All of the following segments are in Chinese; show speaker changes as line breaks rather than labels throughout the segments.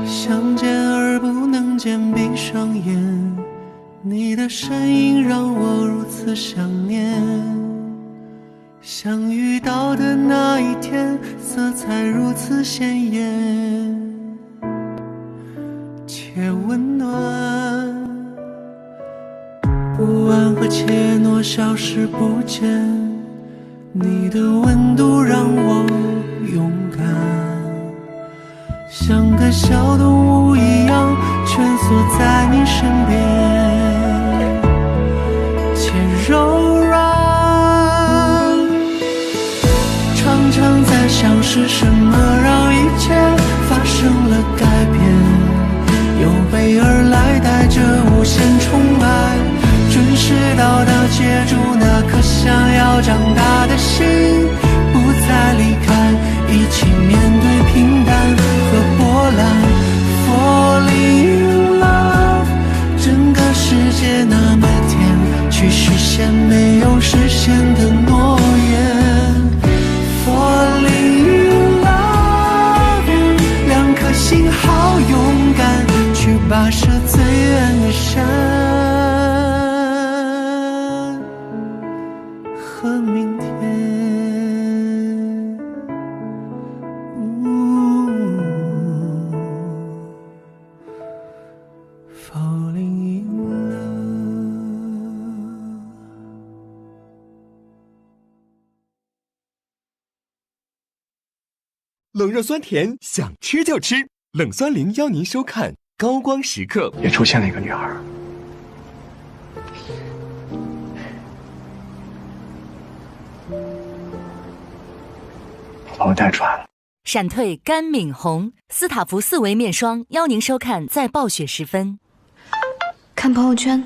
相见而不能见，闭上眼，你的身影让我如此想念。相遇到的那一天，色彩如此鲜艳且温暖，不安和怯懦消失不见，你的温度让我勇敢，像个小动物一样蜷缩在你身边，且柔软。常常在想是什么让一切发生了改变，有备而来带着无限宠爱，准时到达接住那颗想要长大的心，不再离开，一起面对平淡和波澜。Falling in love， 整个世界那么甜，去实现没有实现的诺言。Falling in love， 两颗心好勇敢，去跋涉最远的山和明天。Falling in love。
冷热酸甜，想吃就吃。冷酸灵邀您收看《高光时刻》。
也出现了一个女孩，把我带出来了。
闪退甘敏红，斯塔福4维面霜邀您收看在暴雪时分。
看朋友圈。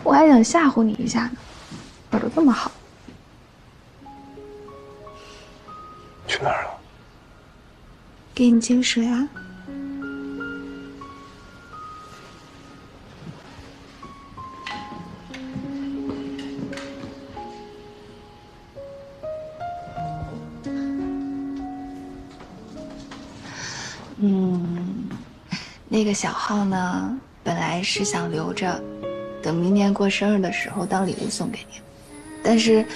我还想吓唬你一下呢，耳朵这么好。
去哪儿了？
给你接水啊。那个小号呢，本来是想留着，等明年过生日的时候当礼物送给你，但是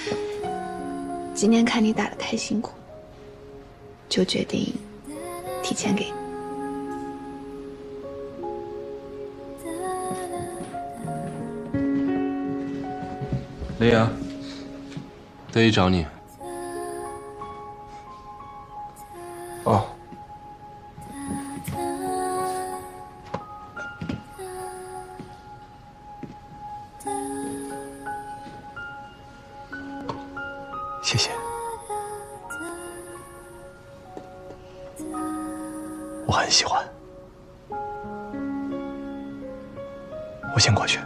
今年看你打得太辛苦，就决定提前给你。
雷阳，德一找你。哦。谢谢。我很喜欢。我先过去。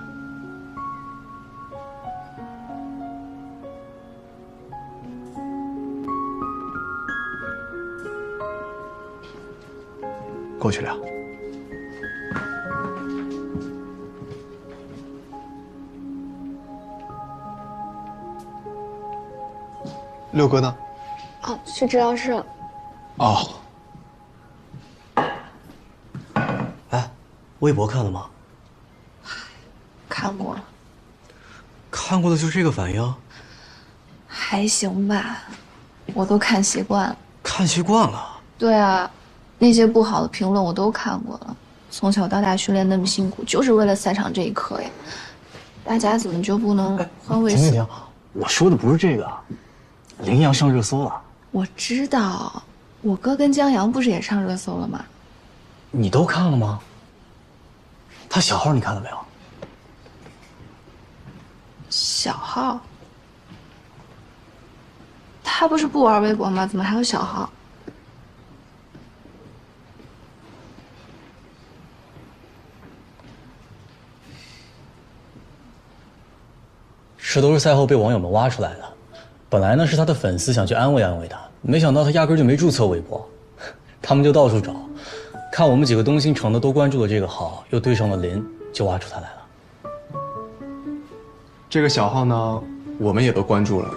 过去聊。六哥呢？
哦，去治疗室了。
哦。
哎，微博看了吗？
看过了。
看过的就这个反应？
还行吧，我都看习惯了。
看习惯了？
对啊，那些不好的评论我都看过了。从小到大训练那么辛苦，就是为了赛场这一刻呀。大家怎么就不能换位思？
停，我说的不是这个。羚羊上热搜了。
我知道，我哥跟江阳不是也上热搜了吗？
你都看了吗？他小号你看了没有？
小号？他不是不玩微博吗？怎么还有小号？
这都是赛后被网友们挖出来的。本来呢是他的粉丝想去安慰安慰他，没想到他压根就没注册微博，他们就到处找，看我们几个东星城的都关注了这个号，又对上了林，就挖出他来了。
这个小号呢，我们也都关注了，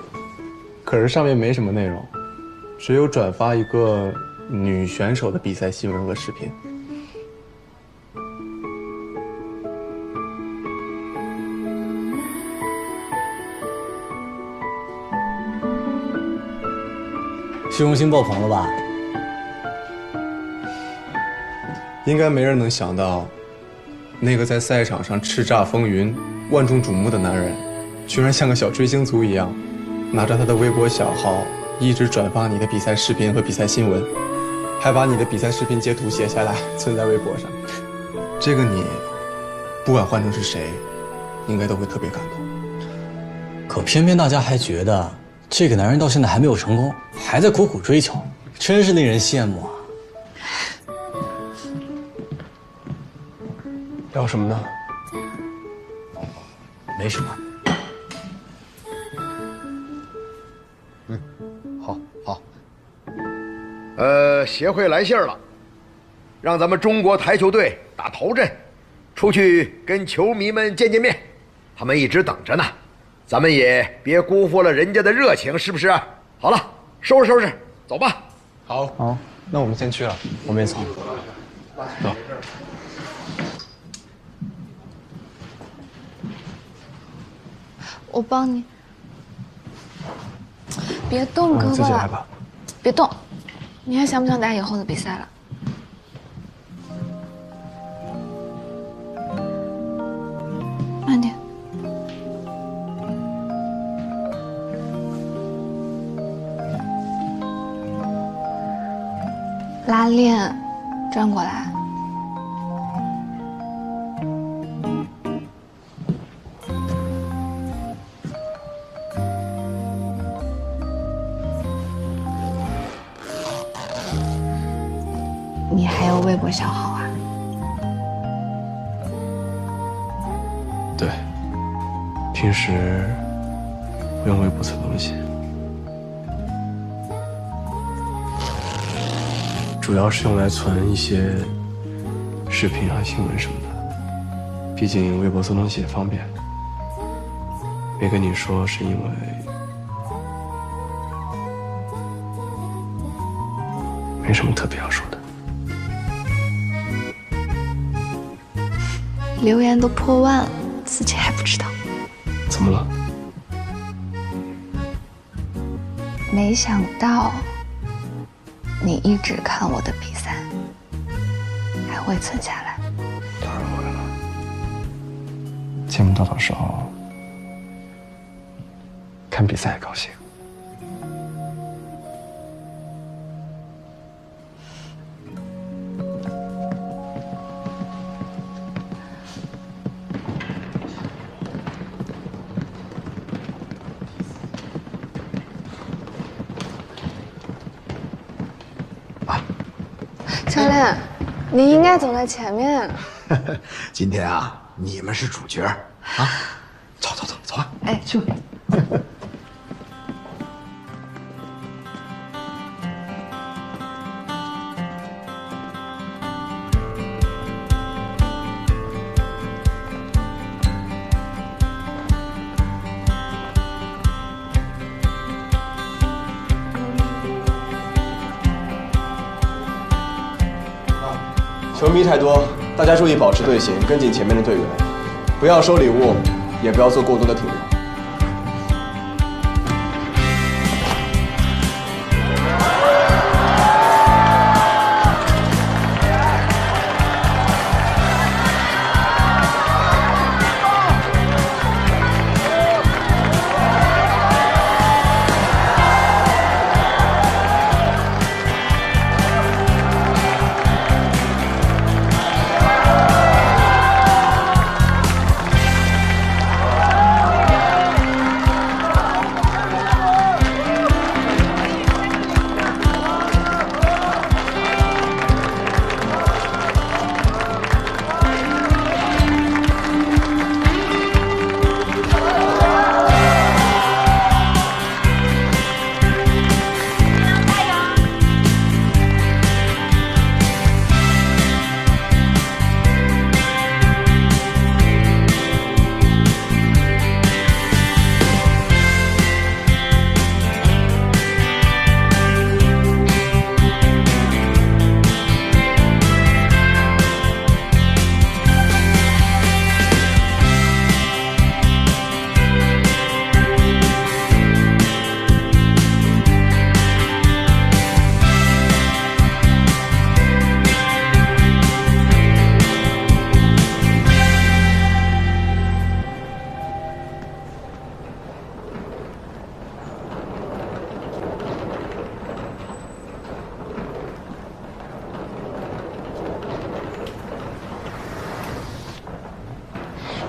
可是上面没什么内容，只有转发一个女选手的比赛新闻和视频。
虚荣心爆棚了吧？
应该没人能想到，那个在赛场上叱咤风云、万众瞩目的男人，居然像个小追星族一样，拿着他的微博小号，一直转发你的比赛视频和比赛新闻，还把你的比赛视频截图写下来存在微博上。这个你，不管换成是谁，应该都会特别感动。
可偏偏大家还觉得这个男人到现在还没有成功，还在苦苦追求，真是令人羡慕啊！
聊什么呢？
没什么。
好。协会来信了，让咱们中国台球队打头阵，出去跟球迷们见面，他们一直等着呢。咱们也别辜负了人家的热情，是不是？好了，收拾，走吧。
好，那我们先去了，我们也走。走。
我帮你。别动，哥哥。
自己来吧。
别动。你还想不想打以后的比赛了？慢点。拉链，转过来。你还有微博小号啊？
对。平时我用微博测东西，主要是用来存一些视频啊、新闻什么的。毕竟微博搜东西也方便。没跟你说是因为没什么特别要说的。
留言都破万了，自己还不知道。
怎么了？
没想到你一直看我的比赛，还会存下来。
当然会了。见不到的时候，看比赛也高兴。
教练，你应该走在前面。
今天啊，你们是主角啊！走走走走啊！
哎，去。
球迷太多，大家注意保持队形，跟紧前面的队员，不要收礼物，也不要做过多的停留。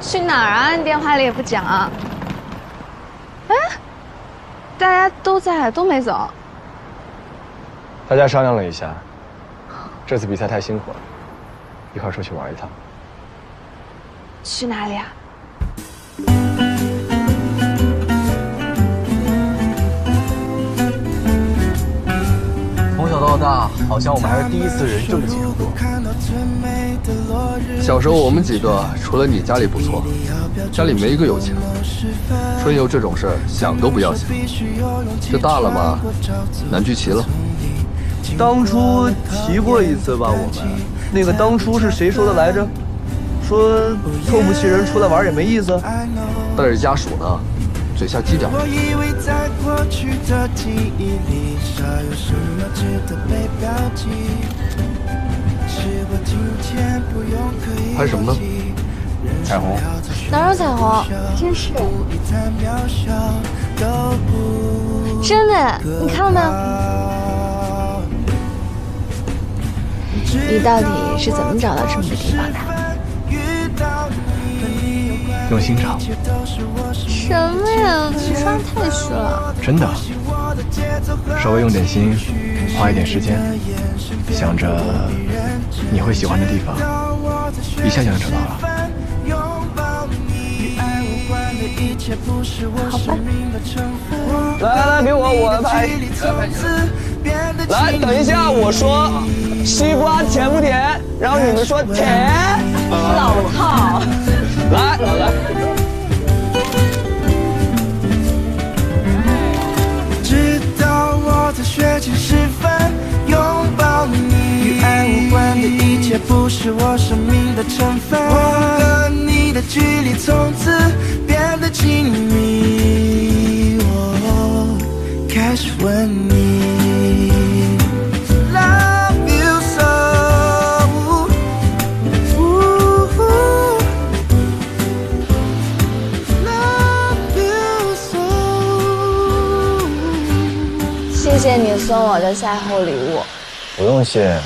去哪儿啊？你电话里也不讲啊。哎，大家都在，都没走。
大家商量了一下，这次比赛太辛苦了，一块儿出去玩一趟。
去哪里啊？
从小到大，好像我们还是第一次人这么接触过。
小时候我们几个，除了你家里不错，家里没一个有钱。春游这种事儿想都不要想。这大了嘛，难聚齐了。
当初提过一次吧，我们那个当初是谁说的来着？说凑不齐人出来玩也没意思。
带着家属呢，嘴下积点。拍什么呢？
彩虹。
哪有彩虹？真是。真的，你看了没有？你到底是怎么找到这么个地方的？
用心找。
什么呀？你说的太虚了。
真的。稍微用点心，花一点时间，想着你会喜欢的地方，一下就能找到了。
来，给我拍。来，等一下，我说西瓜甜不甜，然后你们说甜。
老套。
来。
直到我在学琴时分拥抱你，与爱无关的一切不是我生命的成分。我和你的距离从此变得亲密，我开始吻你。Love you so， Love you so。
谢谢你送我的赛后礼物。
不用谢，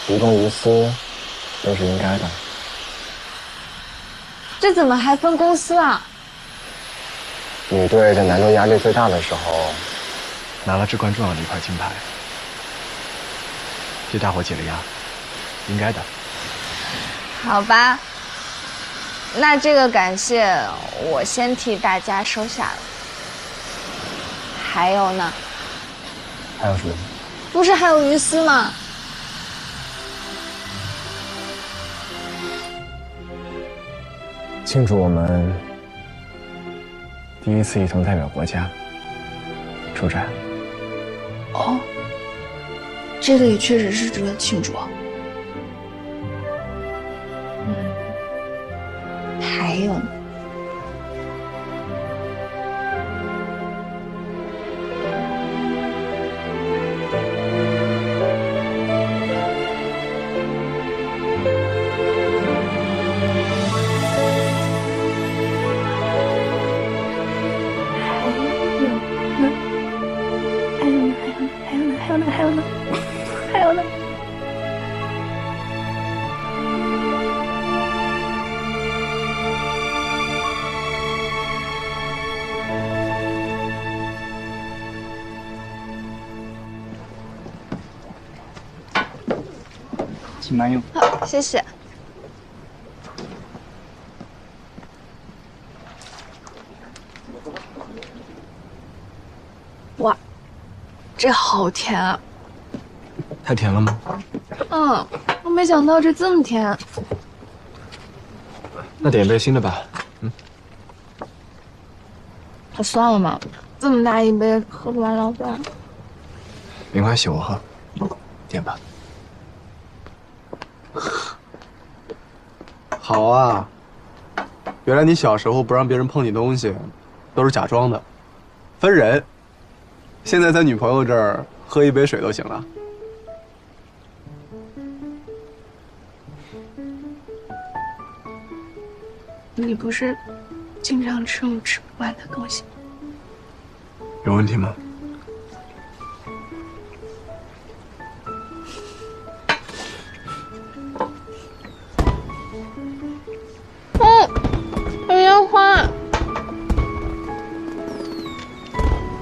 无动于私都是应该的。
这怎么还分公司啊？
女队在男队压力最大的时候，拿了至关重要的一块金牌，替大伙解了压，应该的。
好吧，那这个感谢我先替大家收下了。还有呢？
还有什么？
不是还有于私吗？
庆祝我们第一次一同代表国家出战。
哦，这个也确实是值得庆祝。还有呢？还有呢？
请慢用。
好，谢谢。哇，这好甜啊！
太甜了吗？
嗯，我没想到这么甜。
那点一杯新的吧。
算了嘛，这么大一杯喝不完浪费。
没关系，我喝。点吧。
好啊，原来你小时候不让别人碰你东西，都是假装的，分人。现在在女朋友这儿喝一杯水都行了。
你不是经常吃我吃不完的东西吗？
有问题吗？
有烟花。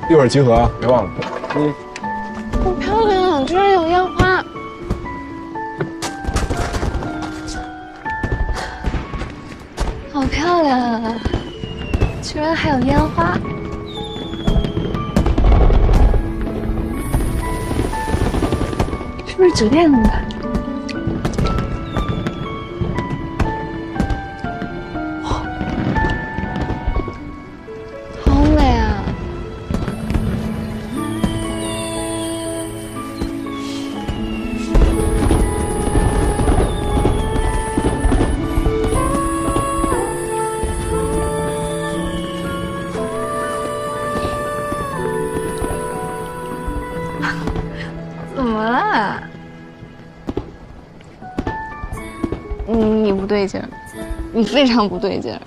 一会儿集合啊，别忘了。
好漂亮，居然有烟花！好漂亮啊！居然还有烟花！是不是酒店弄的？好美啊！怎么了？你不对劲儿，你非常不对劲儿。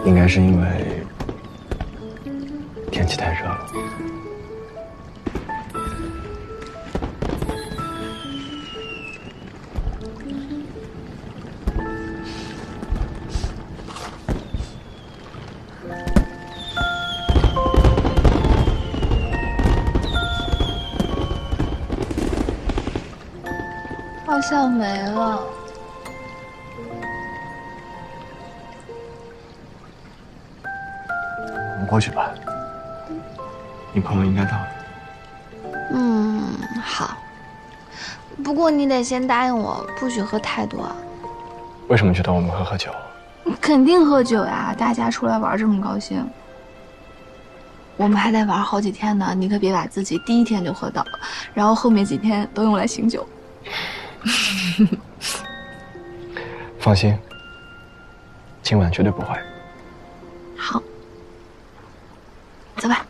应该是因为天气太热了。
好像没了。
们过去吧。你朋友应该到了。
好。不过你得先答应我，不许喝太多。
为什么觉得我们会喝酒？
肯定喝酒呀！大家出来玩这么高兴，我们还得玩好几天呢。你可别把自己第一天就喝倒了，然后后面几天都用来醒酒。
放心，今晚绝对不会。
好，走吧。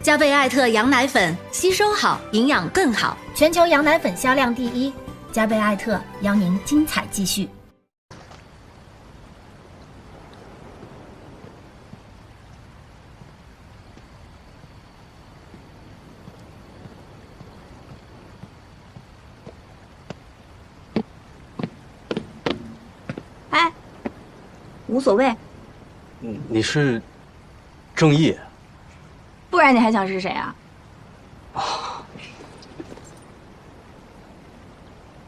加贝艾特羊奶粉，吸收好，营养更好，
全球羊奶粉销量第一。加贝艾特邀您精彩继续。
哎，无所谓，
你是正义？
不然你还想是谁啊？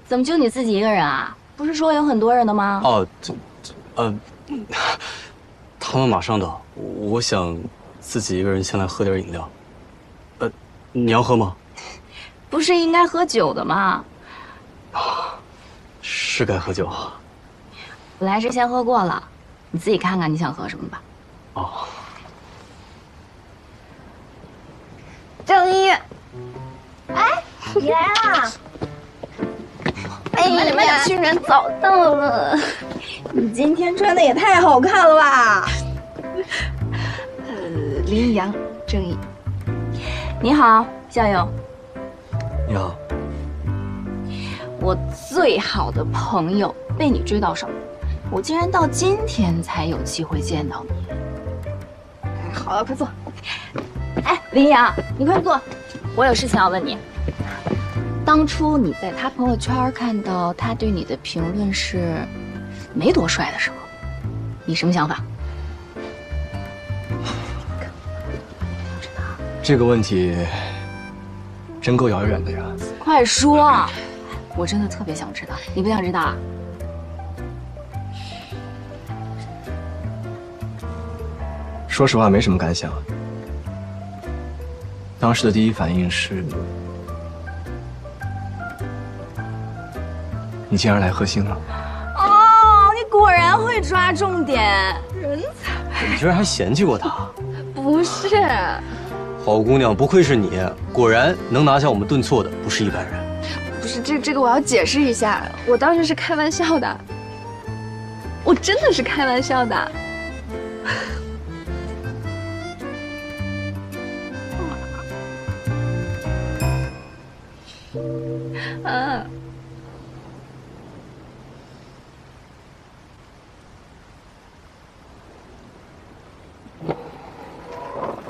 怎么就你自己一个人啊？不是说有很多人的吗？
哦，他们马上到，我想自己一个人先来喝点饮料。你要喝吗？
不是应该喝酒的吗？
是该喝酒。
本来是先喝过了，你自己看看你想喝什么吧。
哦。
正义，哎，你来啦！哎呀，去人早到了。你今天穿的也太好看了吧！
林阳，正义。
你好，校友。
你好。
我最好的朋友被你追到手，我竟然到今天才有机会见到你。好了，快坐。哎，林阳，你快坐，我有事情要问你。当初你在他朋友圈看到他对你的评论是没多帅的时候，你什么想法？
这个问题真够遥远的呀！
快说，我真的特别想知道。你不想知道啊？
说实话，没什么感想。当时的第一反应是，你竟然来贺星了。
哦，你果然会抓重点，人才。
你居然还嫌弃过他？
不是。
好姑娘，不愧是你，果然能拿下我们顿挫的不是一般人。
不是这个我要解释一下，我当时是开玩笑的，我真的是开玩笑的。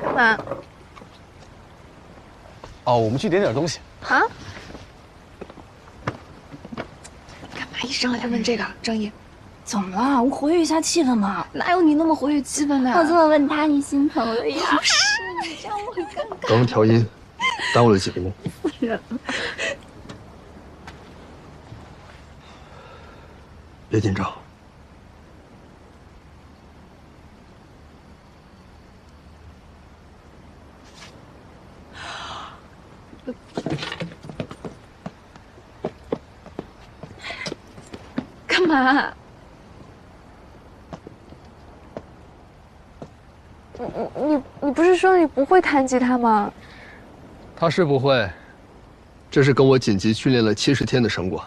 干嘛？
哦，我们去点东西。
啊？干嘛一上来就问这个？正义，
怎么了？我活跃一下气氛嘛。
哪有你那么活跃气氛的？
我这么问他，你心疼了呀？不是，你这样我很尴尬。
刚刚调音，耽误了几分钟。别紧张。
干嘛？你不是说你不会弹吉他吗？
他是不会，这是跟我紧急训练了70天的成果。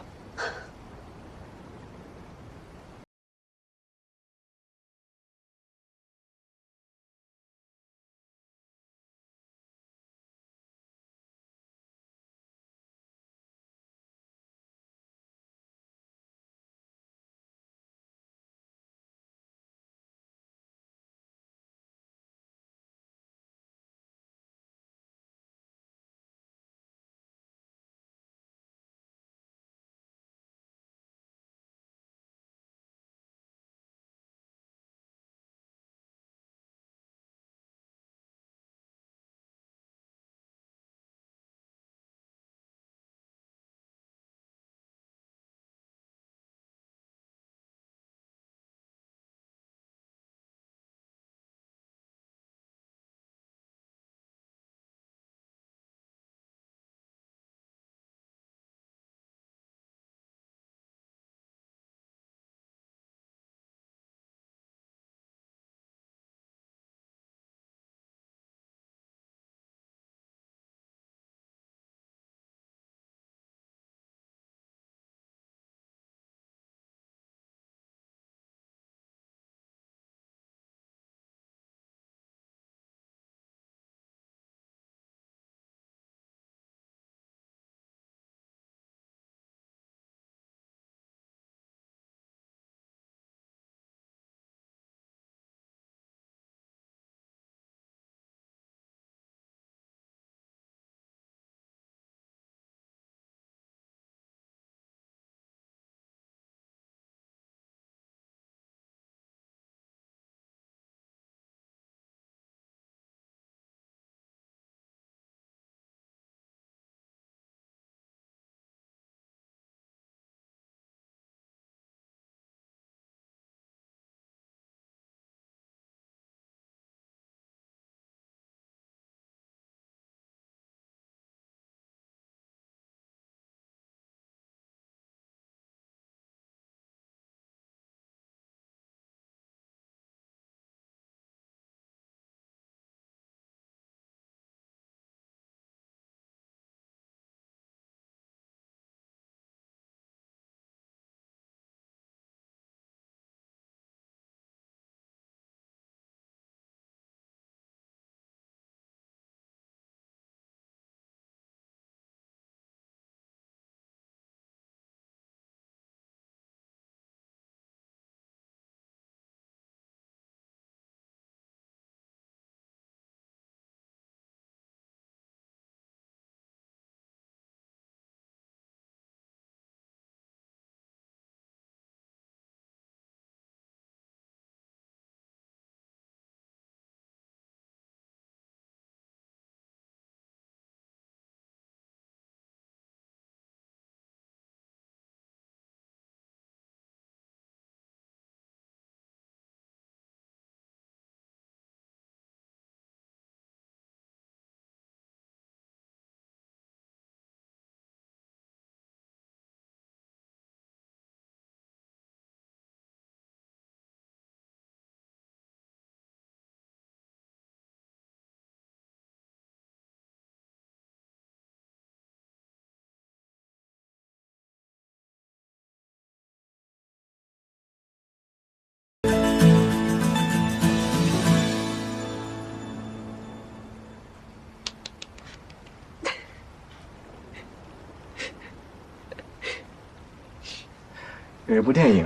有一部电影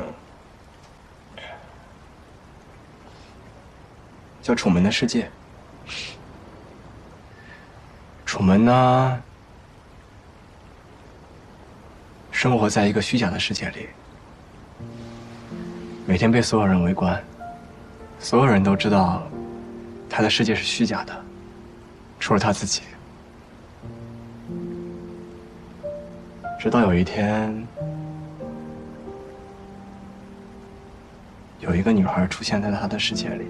叫《楚门的世界》。楚门呢，生活在一个虚假的世界里，每天被所有人围观，所有人都知道他的世界是虚假的，除了他自己。直到有一天，有一个女孩出现在他的世界里，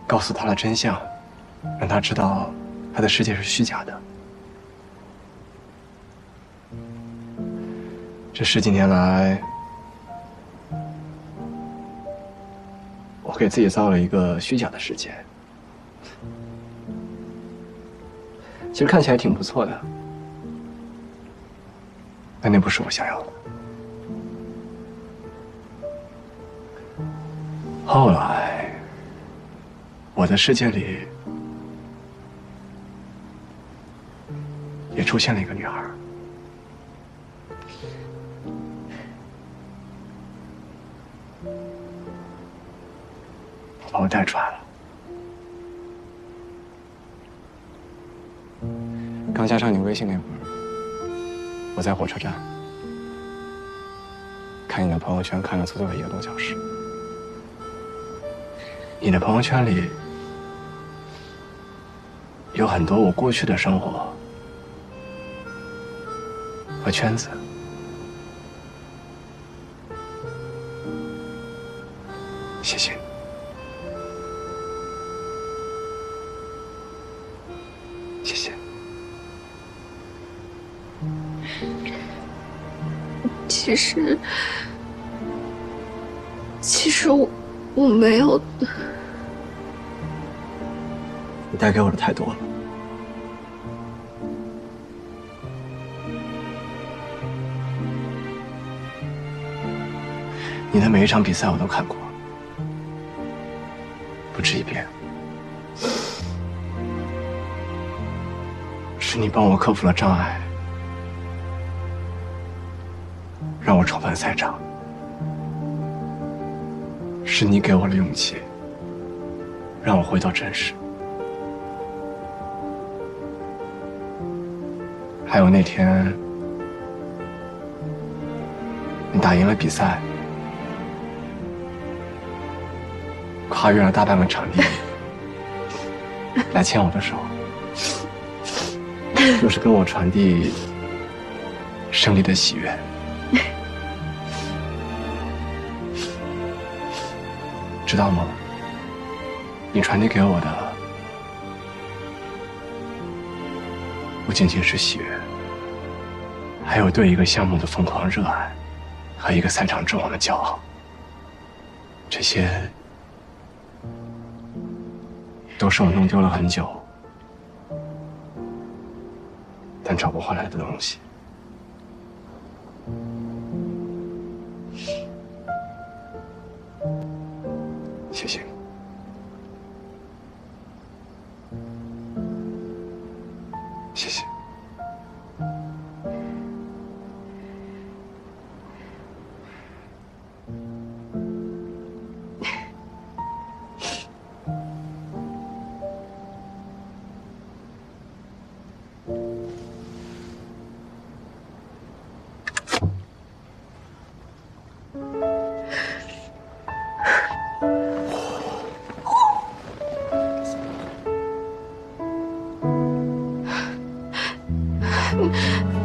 告诉他了真相，让他知道他的世界是虚假的。这10几年来，我给自己造了一个虚假的世界，其实看起来挺不错的，但那不是我想要的。后来，我的世界里也出现了一个女孩，把我带出来了。刚加上你微信那会儿，我在火车站看你的朋友圈，看了足足有1个多小时。你的朋友圈里有很多我过去的生活和圈子。谢谢你。谢谢。
其实我没有。
你带给我的太多了。你的每一场比赛我都看过，不止1遍。是你帮我克服了障碍，让我重返赛场。是你给我了勇气，让我回到真实。还有那天，你打赢了比赛，跨越了大半个场地，来牵我的手，就是跟我传递胜利的喜悦。知道吗？你传递给我的不仅仅是喜悦，还有对一个项目的疯狂热爱和一个赛场之王的骄傲。这些都是我弄丢了很久但找不回来的东西。谢谢你。谢谢。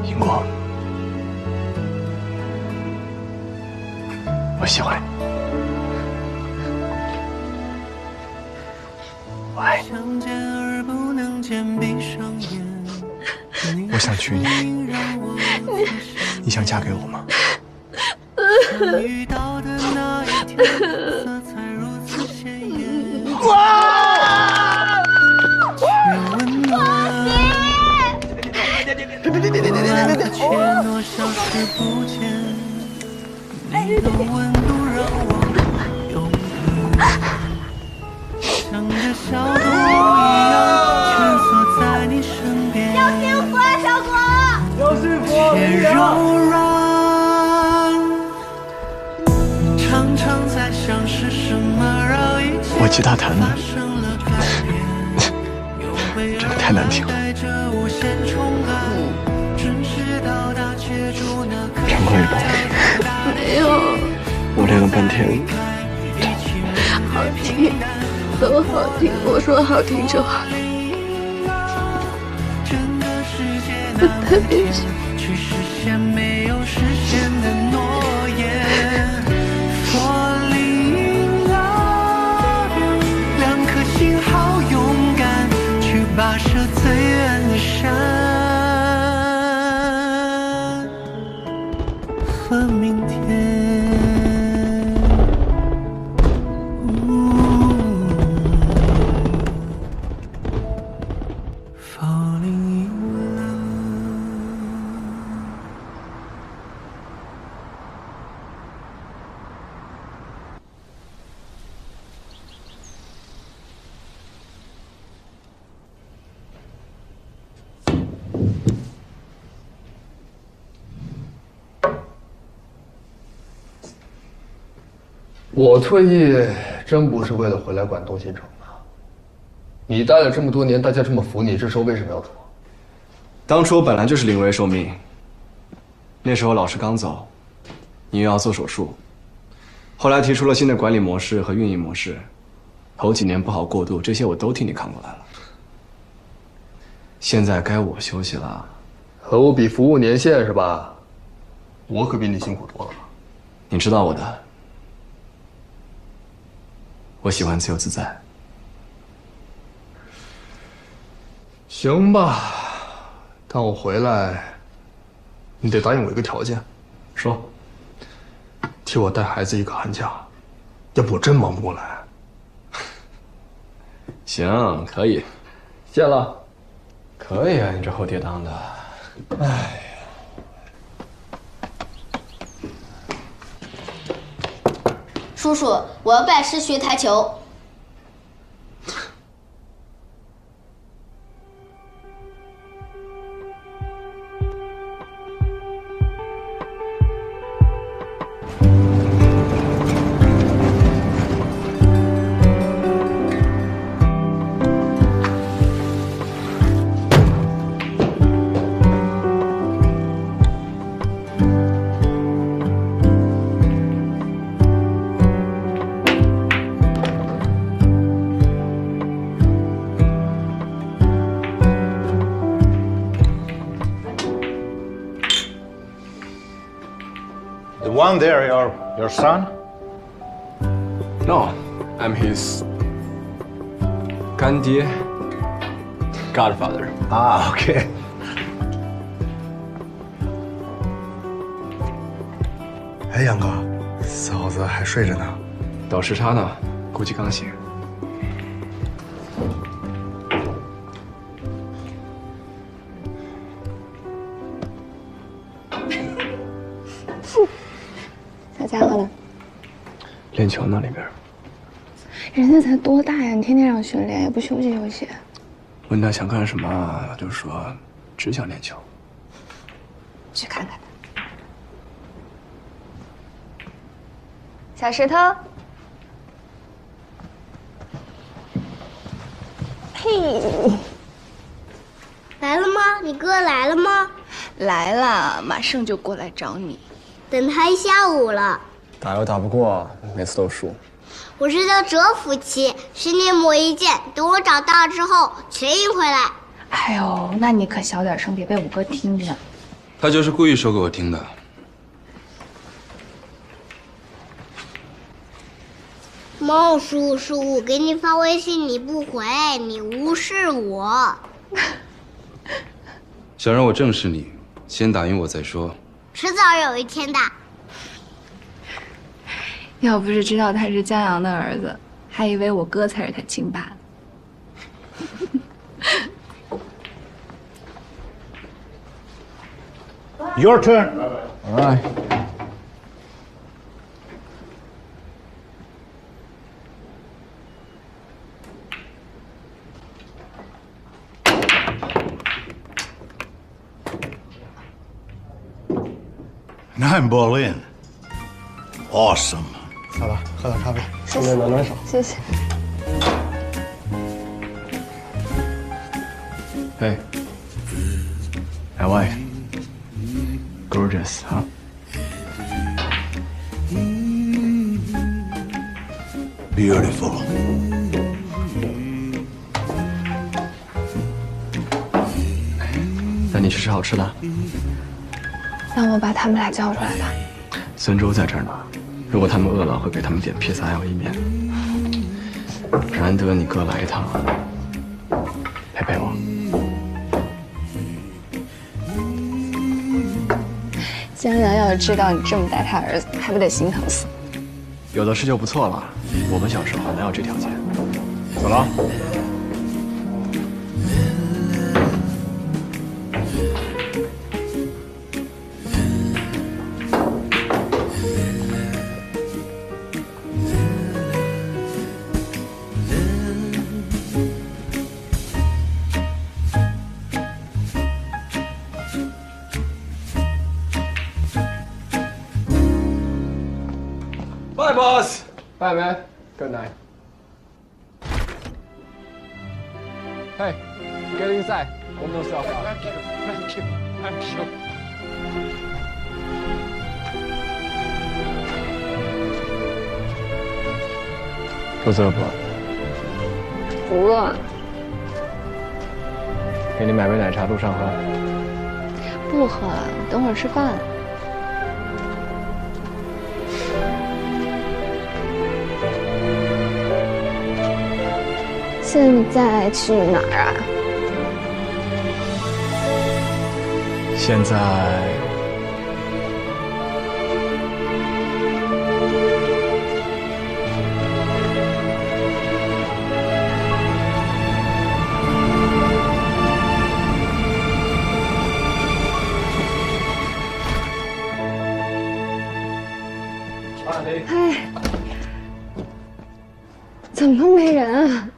荧光，我喜欢你，我爱你。我想娶你，你想嫁给我吗？
要幸福啊，小果！
要幸福！
也柔软，
吉他弹的真的太难听了。唱歌也不好听。
没有，
我练了半天。
好听，都好听。我说好听就好听。我特别喜欢。去实现没有实现的诺言。Falling love you， 两颗心好勇敢，去跋涉最远的山和明天。
我退役真不是为了回来管东新城的。你待了这么多年，大家这么服你，这时候为什么要出？
当初我本来就是临危受命。那时候老师刚走，你又要做手术，后来提出了新的管理模式和运营模式，头几年不好过渡，这些我都替你看过来了。现在该我休息了。
和我比服务年限是吧？我可比你辛苦多了。
你知道我的。我喜欢自由自在。
行吧，但我回来，你得答应我一个条件。
说。
替我带孩子1个寒假，要不我真忙不过来。
行，可以。
谢了。
可以啊，你这后爹当的。哎。
叔叔，我要拜师学台球。
The one there, your son?
No, I'm his 干爹 ，Godfather.
Ah, okay.
哎，杨哥，嫂子还睡着呢，倒时差呢，估计刚醒。
小家伙呢？
练球呢，里边。
人家才多大呀？你天天让训练，也不休息休息。
问他想干什么，他就说只想练球。
去看看他。小石头。嘿，
来了吗？你哥来了吗？
来了，马上就过来找你。
等他一下午了。
打又打不过，每次都输。
我是叫折福奇，10年磨一剑，等我长大之后全赢回来。
哎呦，那你可小点声，别被五哥听见。
他就是故意说给我听的。
猫叔叔，我给你发微信你不回，你无视我。
想让我正视你，先打赢我再说。
迟早有一天的。
要不是知道他是江阳的儿子，还以为我哥才是他亲爸。
Your turn.
All right.
Nine ball in. Awesome.
好吧，喝点咖啡，顺便暖暖手。
谢谢。
Hey, my wife. Gorgeous, huh?
Beautiful.
带你去吃好吃的。
让我把他们俩叫出来吧。
孙周在这儿呢，如果他们饿了，会给他们点披萨还有意面。难得你哥来一趟，陪陪我。
江阳要是知道你这么待他儿子，还不得心疼死？
有的是就不错了。我们小时候哪有这条件？走了。Bye, boss. Bye, man. Good night. Hey, get inside. Hold yourself out. Thank you. Thank you. Thank you. 肚子饿不饿？
不饿。
给你买杯奶茶，路上喝。
不喝了，等会儿吃饭。现在去哪儿啊？
现在
哎，怎么没人啊？